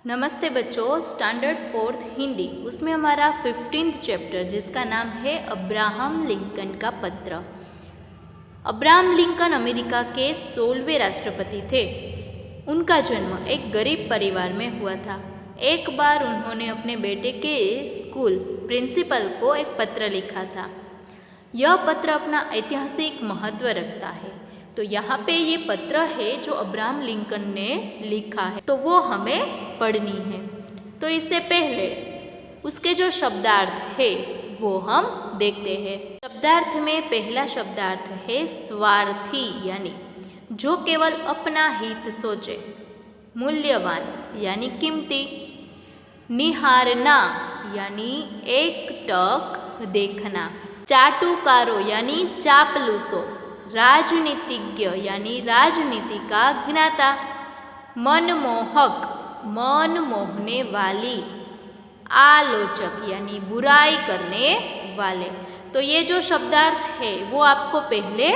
नमस्ते बच्चों, standard fourth Hindi, उसमें हमारा 15th चैप्टर जिसका नाम है अब्राहम लिंकन का पत्र। अब्राहम लिंकन अमेरिका के 16वें राष्ट्रपति थे। उनका जन्म एक गरीब परिवार में हुआ था। एक बार उन्होंने अपने बेटे के स्कूल प्रिंसिपल को एक पत्र लिखा था। यह पत्र अपना ऐतिहासिक महत्व रखता है। तो यहाँ पे ये पत्र है जो अब्राहम लिंकन ने लिखा है, तो वो हमें पढ़नी है। तो इससे पहले उसके जो शब्दार्थ है वो हम देखते हैं। शब्दार्थ में पहला शब्दार्थ है स्वार्थी, यानी जो केवल अपना हित सोचे। मूल्यवान यानी कीमती। निहारना यानी एक टक देखना। चाटुकारो यानी चापलूसो। राजनीतिज्ञ यानी राजनीति का ज्ञाता। मनमोहक मन मोहने वाली। आलोचक यानी बुराई करने वाले। तो ये जो शब्दार्थ है वो आपको पहले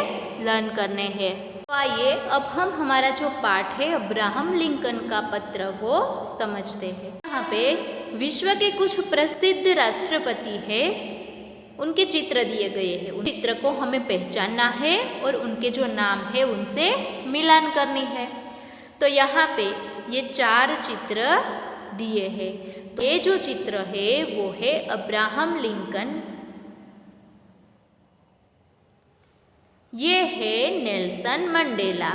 लर्न करने हैं। तो आइए अब हम हमारा जो पाठ है अब्राहम लिंकन का पत्र वो समझते हैं। यहाँ पे विश्व के कुछ प्रसिद्ध राष्ट्रपति है, उनके चित्र दिए गए हैं। उन चित्र को हमें पहचानना है और उनके जो नाम है उनसे मिलान करनी है। तो यहाँ पे ये 4 चित्र दिए हैं। ये जो चित्र है वो है अब्राहम लिंकन, ये है नेल्सन मंडेला,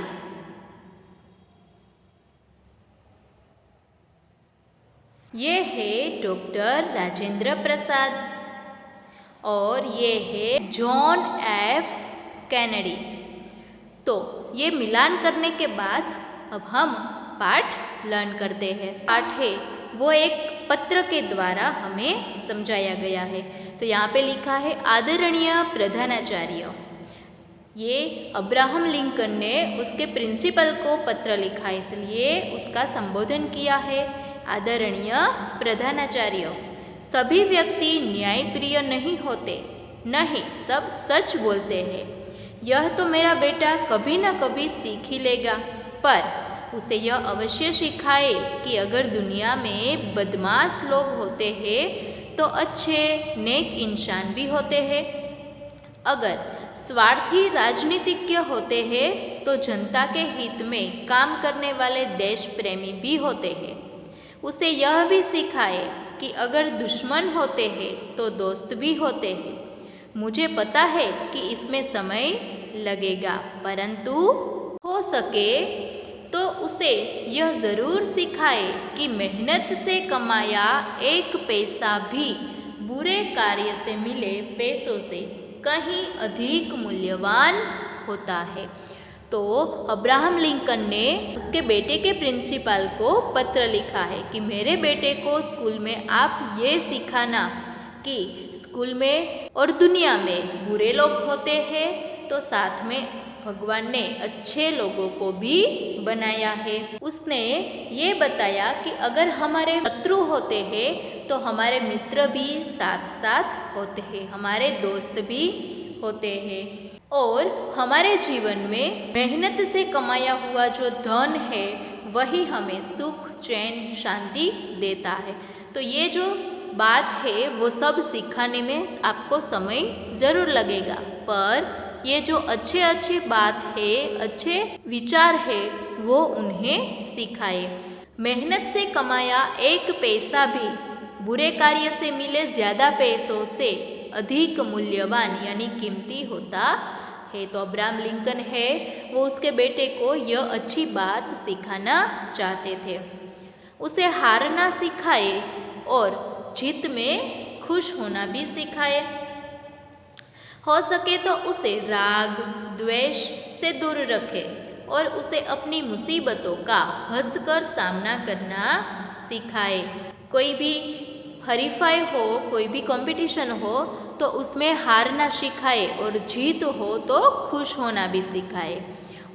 ये है डॉक्टर राजेंद्र प्रसाद और ये है जॉन एफ कैनेडी। तो ये मिलान करने के बाद अब हम पाठ लर्न करते हैं। पाठ है वो एक पत्र के द्वारा हमें समझाया गया है। तो यहाँ पे लिखा है आदरणीय प्रधानाचार्य। ये अब्राहम लिंकन ने उसके प्रिंसिपल को पत्र लिखा, इसलिए उसका संबोधन किया है आदरणीय प्रधानाचार्य। सभी व्यक्ति न्यायप्रिय नहीं होते, नहीं सब सच बोलते हैं। यह तो मेरा बेटा कभी न कभी सीख ही लेगा, पर उसे यह अवश्य सिखाए कि अगर दुनिया में बदमाश लोग होते हैं तो अच्छे नेक इंसान भी होते हैं। अगर स्वार्थी राजनीतिज्ञ होते हैं तो जनता के हित में काम करने वाले देश प्रेमी भी होते हैं। उसे यह भी सिखाए कि अगर दुश्मन होते हैं तो दोस्त भी होते हैं। मुझे पता है कि इसमें समय लगेगा, परंतु हो सके तो उसे यह ज़रूर सिखाए कि मेहनत से कमाया एक पैसा भी बुरे कार्य से मिले पैसों से कहीं अधिक मूल्यवान होता है। तो अब्राहम लिंकन ने उसके बेटे के प्रिंसिपल को पत्र लिखा है कि मेरे बेटे को स्कूल में आप ये सिखाना कि स्कूल में और दुनिया में बुरे लोग होते हैं, तो साथ में भगवान ने अच्छे लोगों को भी बनाया है। उसने ये बताया कि अगर हमारे शत्रु होते हैं तो हमारे मित्र भी साथ साथ होते हैं, हमारे दोस्त भी होते हैं। और हमारे जीवन में मेहनत से कमाया हुआ जो धन है वही हमें सुख, चैन, शांति देता है। तो ये जो बात है वो सब सिखाने में आपको समय ज़रूर लगेगा, पर ये जो अच्छे बात है, अच्छे विचार है, वो उन्हें सिखाए। मेहनत से कमाया एक पैसा भी बुरे कार्य से मिले ज़्यादा पैसों से अधिक मूल्यवान यानी कीमती होता है। तो अब्राहम लिंकन है वो उसके बेटे को यह अच्छी बात सिखाना चाहते थे। उसे हारना सिखाए और जीत में खुश होना भी सिखाए। हो सके तो उसे राग द्वेष से दूर रखे और उसे अपनी मुसीबतों का हंसकर सामना करना सिखाए। कोई भी हरीफाई हो, कोई भी कंपटीशन हो तो उसमें हारना सिखाए और जीत हो तो खुश होना भी सिखाए।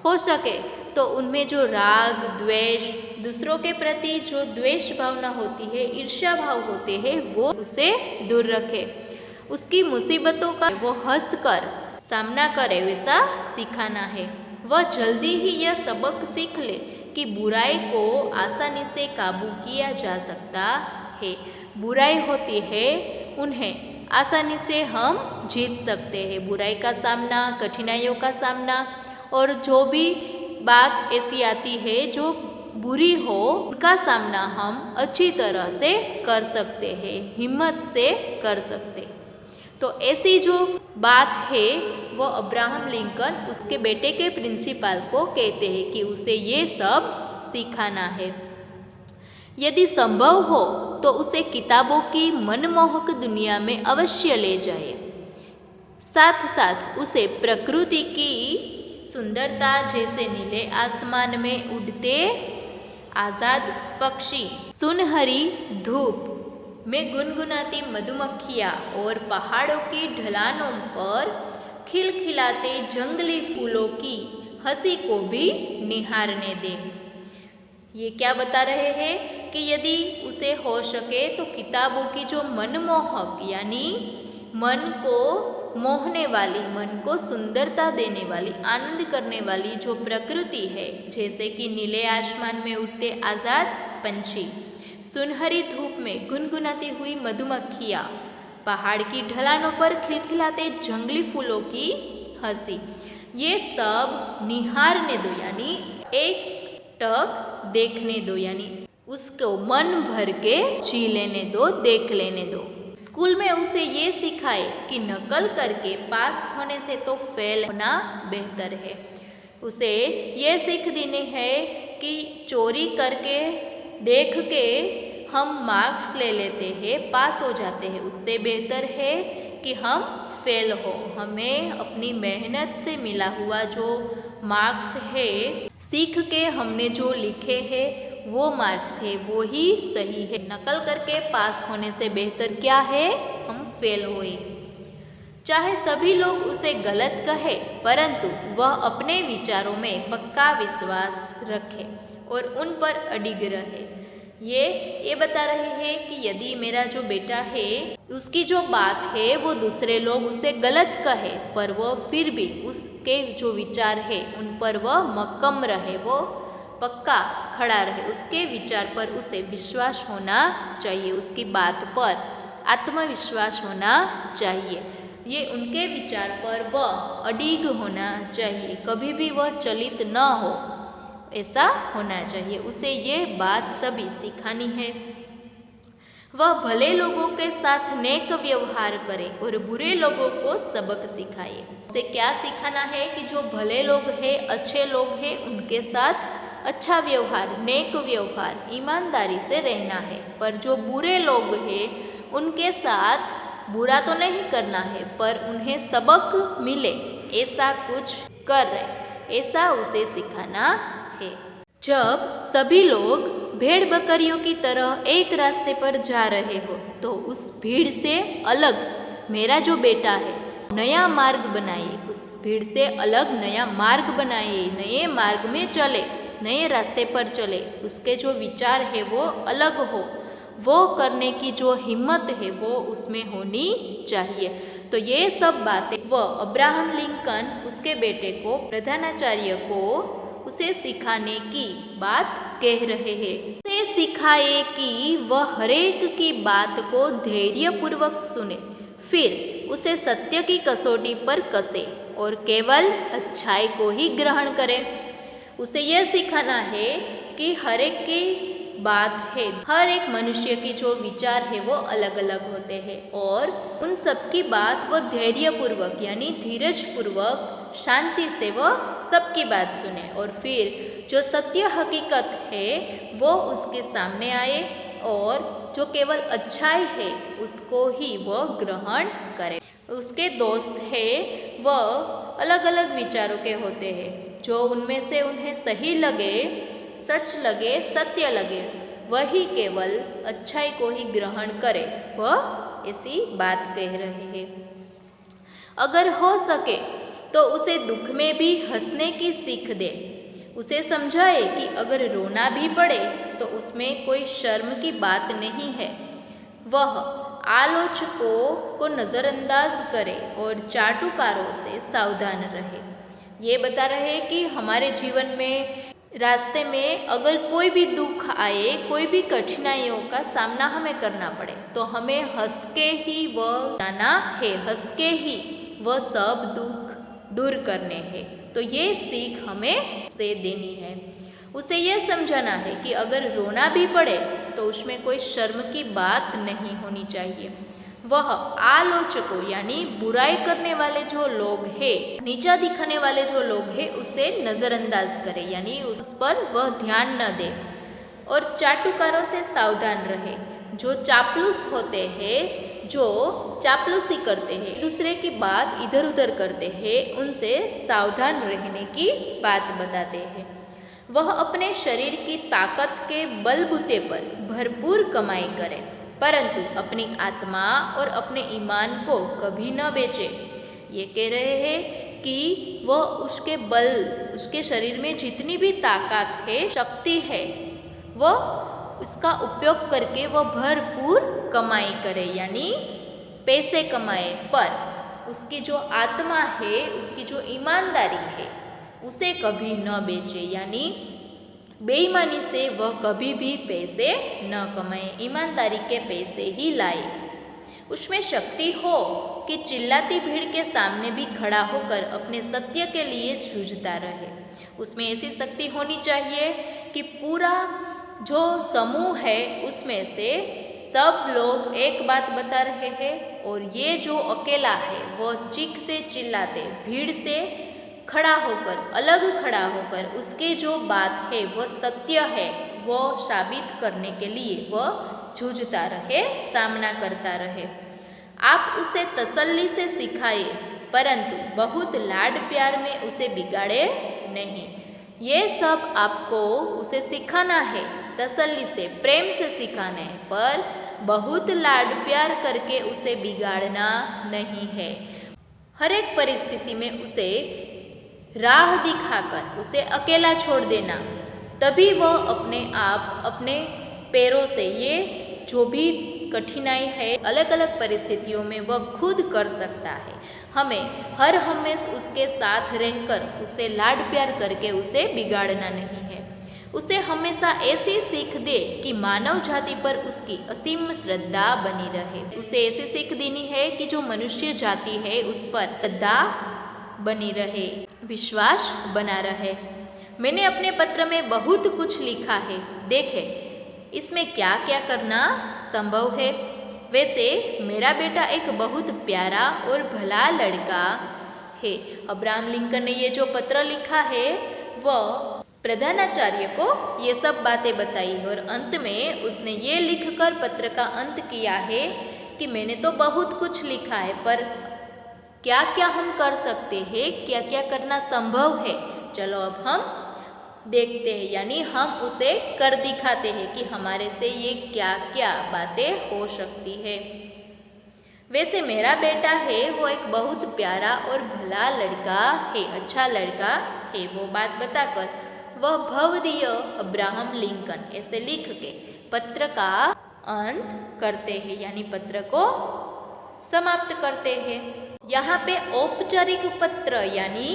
हो सके तो उनमें जो राग द्वेष, दूसरों के प्रति जो द्वेष भावना होती है, ईर्ष्या भाव होते हैं, वो उसे दूर रखे। उसकी मुसीबतों का वो हंसकर सामना करे वैसा सिखाना है। वह जल्दी ही यह सबक सीख ले कि बुराई को आसानी से काबू किया जा सकता है। बुराई होती है उन्हें आसानी से हम जीत सकते हैं। बुराई का सामना, कठिनाइयों का सामना, और जो भी बात ऐसी आती है जो बुरी हो उनका सामना हम अच्छी तरह से कर सकते हैं, हिम्मत से कर सकते हैं। तो ऐसी जो बात है वो अब्राहम लिंकन उसके बेटे के प्रिंसिपल को कहते हैं कि उसे ये सब सिखाना है। यदि संभव हो तो उसे किताबों की मनमोहक दुनिया में अवश्य ले जाए। साथ साथ उसे प्रकृति की सुंदरता, जैसे नीले आसमान में उड़ते आज़ाद पक्षी, सुनहरी धूप में गुनगुनाती मधुमक्खियाँ और पहाड़ों की ढलानों पर खिलखिलाते जंगली फूलों की हंसी को भी निहारने दें। ये क्या बता रहे हैं कि यदि उसे हो सके तो किताबों की जो मनमोहक यानी मन को मोहने वाली, मन को सुंदरता देने वाली, आनंद करने वाली जो प्रकृति है, जैसे कि नीले आसमान में उड़ते आज़ाद पंछी, सुनहरी धूप में गुनगुनाती हुई मधुमक्खियाँ, पहाड़ की ढलानों पर खिलखिलाते जंगली फूलों की हंसी, ये सब निहारने दो, यानी एक टक देखने दो, यानी उसको मन भर के जी लेने दो, देख लेने दो। स्कूल में उसे ये सिखाए कि नकल करके पास होने से तो फेल होना बेहतर है। उसे ये सीख देनी है कि चोरी करके देख के हम मार्क्स ले लेते हैं, पास हो जाते हैं, उससे बेहतर है कि हम फेल हो। हमें अपनी मेहनत से मिला हुआ जो मार्क्स है, सीख के हमने जो लिखे हैं वो मार्क्स है, वो ही सही है। नकल करके पास होने से बेहतर क्या है, हम फेल होए। चाहे सभी लोग उसे गलत कहे, परंतु वह अपने विचारों में पक्का विश्वास रखे और उन पर अडिग रहे। ये बता रहे हैं कि यदि मेरा जो बेटा है उसकी जो बात है वो दूसरे लोग उसे गलत कहे, पर वह फिर भी उसके जो विचार है उन पर वह मक्कम रहे, वो पक्का खड़ा रहे, उसके विचार पर उसे विश्वास होना चाहिए, उसकी बात पर आत्मविश्वास होना चाहिए। ये उनके विचार पर वह अडिग होना चाहिए, कभी भी वह चलित न हो, ऐसा होना चाहिए। उसे ये बात सभी सिखानी है। वह भले लोगों के साथ नेक व्यवहार करे और बुरे लोगों को सबक सिखाए। उसे क्या सिखाना है कि जो भले लोग हैं, अच्छे लोग हैं, उनके साथ अच्छा व्यवहार, नेक व्यवहार, ईमानदारी से रहना है। पर जो बुरे लोग हैं उनके साथ बुरा तो नहीं करना है, पर उन्हें सबक मिले ऐसा कुछ कर रहे, ऐसा उसे सिखाना है। जब सभी लोग भेड़ बकरियों की तरह एक रास्ते पर जा रहे हो तो उस भीड़ से अलग मेरा जो बेटा है नया मार्ग बनाए, उस भीड़ से अलग नया मार्ग बनाए, नए मार्ग में चले, नए रास्ते पर चले, उसके जो विचार है वो अलग हो, वो करने की जो हिम्मत है वो उसमें होनी चाहिए। तो ये सब बातें वह अब्राहम लिंकन उसके बेटे को, प्रधानाचार्य को, उसे सिखाने की बात कह रहे हैं। उसे सिखाए कि वह हरेक की बात को धैर्यपूर्वक सुने, फिर उसे सत्य की कसौटी पर कसे और केवल अच्छाई को ही ग्रहण करे। उसे यह सिखाना है कि हर एक की बात है, हर एक मनुष्य की जो विचार है वो अलग अलग होते हैं और उन सब की बात वो धैर्यपूर्वक यानी धीरज पूर्वक शांति से वो सबकी बात सुने और फिर जो सत्य हकीकत है वो उसके सामने आए और जो केवल अच्छाई है उसको ही वह ग्रहण करे। उसके दोस्त है वह अलग अलग विचारों के होते हैं, जो उनमें से उन्हें सही लगे, सच लगे, सत्य लगे, वही केवल अच्छाई को ही ग्रहण करे, वह ऐसी बात कह रहे हैं। अगर हो सके तो उसे दुख में भी हंसने की सीख दे। उसे समझाए कि अगर रोना भी पड़े तो उसमें कोई शर्म की बात नहीं है। वह आलोचकों को नज़रअंदाज करे और चाटुकारों से सावधान रहे। ये बता रहे हैं कि हमारे जीवन में रास्ते में अगर कोई भी दुख आए, कोई भी कठिनाइयों का सामना हमें करना पड़े, तो हमें हंस के ही वह जाना है, हंस के ही वह सब दुख दूर करने हैं। तो ये सीख हमें उसे देनी है। उसे यह समझाना है कि अगर रोना भी पड़े तो उसमें कोई शर्म की बात नहीं होनी चाहिए। वह आलोचकों यानी बुराई करने वाले जो लोग हैं, नीचा दिखाने वाले जो लोग हैं, उसे नज़रअंदाज करे, यानी उस पर वह ध्यान न दे। और चाटुकारों से सावधान रहे। जो चापलूस होते हैं, जो चापलूसी करते हैं, दूसरे की बात इधर उधर करते हैं, उनसे सावधान रहने की बात बताते हैं। वह अपने शरीर की ताकत के बलबूते पर भरपूर कमाई करे, परंतु अपनी आत्मा और अपने ईमान को कभी न बेचे। ये कह रहे हैं कि वह उसके बल, उसके शरीर में जितनी भी ताकत है, शक्ति है, वह उसका उपयोग करके वह भरपूर कमाई करे, यानी पैसे कमाए, पर उसकी जो आत्मा है, उसकी जो ईमानदारी है, उसे कभी न बेचे, यानी बेईमानी से वह कभी भी पैसे न कमाए, ईमानदारी के पैसे ही लाए। उसमें शक्ति हो कि चिल्लाती भीड़ के सामने भी खड़ा होकर अपने सत्य के लिए जूझता रहे। उसमें ऐसी शक्ति होनी चाहिए कि पूरा जो समूह है उसमें से सब लोग एक बात बता रहे हैं, और ये जो अकेला है वह चीखते चिल्लाते भीड़ से खड़ा होकर, अलग खड़ा होकर उसके जो बात है वह सत्य है, वह साबित करने के लिए वह जूझता रहे, सामना करता रहे। आप उसे तसल्ली से सिखाइए, परंतु बहुत लाड प्यार में उसे बिगाड़े नहीं। ये सब आपको उसे सिखाना है, तसल्ली से, प्रेम से सिखाना है, पर बहुत लाड प्यार करके उसे बिगाड़ना नहीं है। हर एक परिस्थिति में उसे राह दिखाकर उसे अकेला छोड़ देना, तभी वह अपने आप अपने पैरों से ये जो भी कठिनाई है, अलग अलग परिस्थितियों में वह खुद कर सकता है। हमें हर हमेशा उसके साथ रहकर उसे लाड प्यार करके उसे बिगाड़ना नहीं है। उसे हमेशा ऐसी सीख दे कि मानव जाति पर उसकी असीम श्रद्धा बनी रहे। उसे ऐसी सीख देनी है कि जो मनुष्य जाति है उस पर श्रद्धा बनी रहे, विश्वास बना रहे। मैंने अपने पत्र में बहुत कुछ लिखा है, देखें इसमें क्या क्या करना संभव है। वैसे मेरा बेटा एक बहुत प्यारा और भला लड़का है। अब्राहम लिंकन ने ये जो पत्र लिखा है वह प्रधानाचार्य को ये सब बातें बताई है, और अंत में उसने ये लिखकर पत्र का अंत किया है कि मैंने तो बहुत कुछ लिखा है, पर क्या क्या हम कर सकते हैं, क्या क्या करना संभव है, चलो अब हम देखते हैं, यानी हम उसे कर दिखाते हैं कि हमारे से ये क्या क्या बातें हो सकती है। वैसे मेरा बेटा है वो एक बहुत प्यारा और भला लड़का है, अच्छा लड़का है, वो बात बताकर वह भवदीय अब्राहम लिंकन ऐसे लिख के पत्र का अंत करते हैं, यानी पत्र को समाप्त करते हैं। यहाँ पे औपचारिक पत्र यानी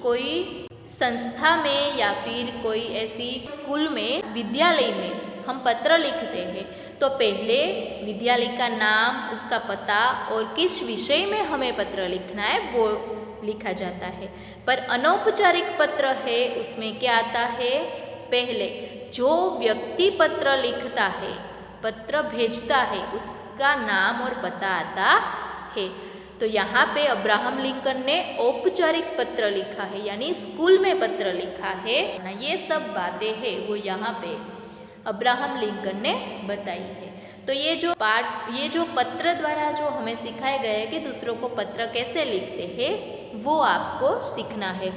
कोई संस्था में या फिर कोई ऐसी स्कूल में, विद्यालय में हम पत्र लिखते हैं तो पहले विद्यालय का नाम, उसका पता और किस विषय में हमें पत्र लिखना है वो लिखा जाता है। पर अनौपचारिक पत्र है उसमें क्या आता है, पहले जो व्यक्ति पत्र लिखता है, पत्र भेजता है, उसका नाम और पता आता है। तो यहाँ पे अब्राहम लिंकन ने औपचारिक पत्र लिखा है, यानी स्कूल में पत्र लिखा है ना, ये सब बातें हैं वो यहाँ पे अब्राहम लिंकन ने बताई है। तो ये जो पाठ, ये जो पत्र द्वारा जो हमें सिखाया गया है कि दूसरों को पत्र कैसे लिखते हैं वो आपको सीखना है।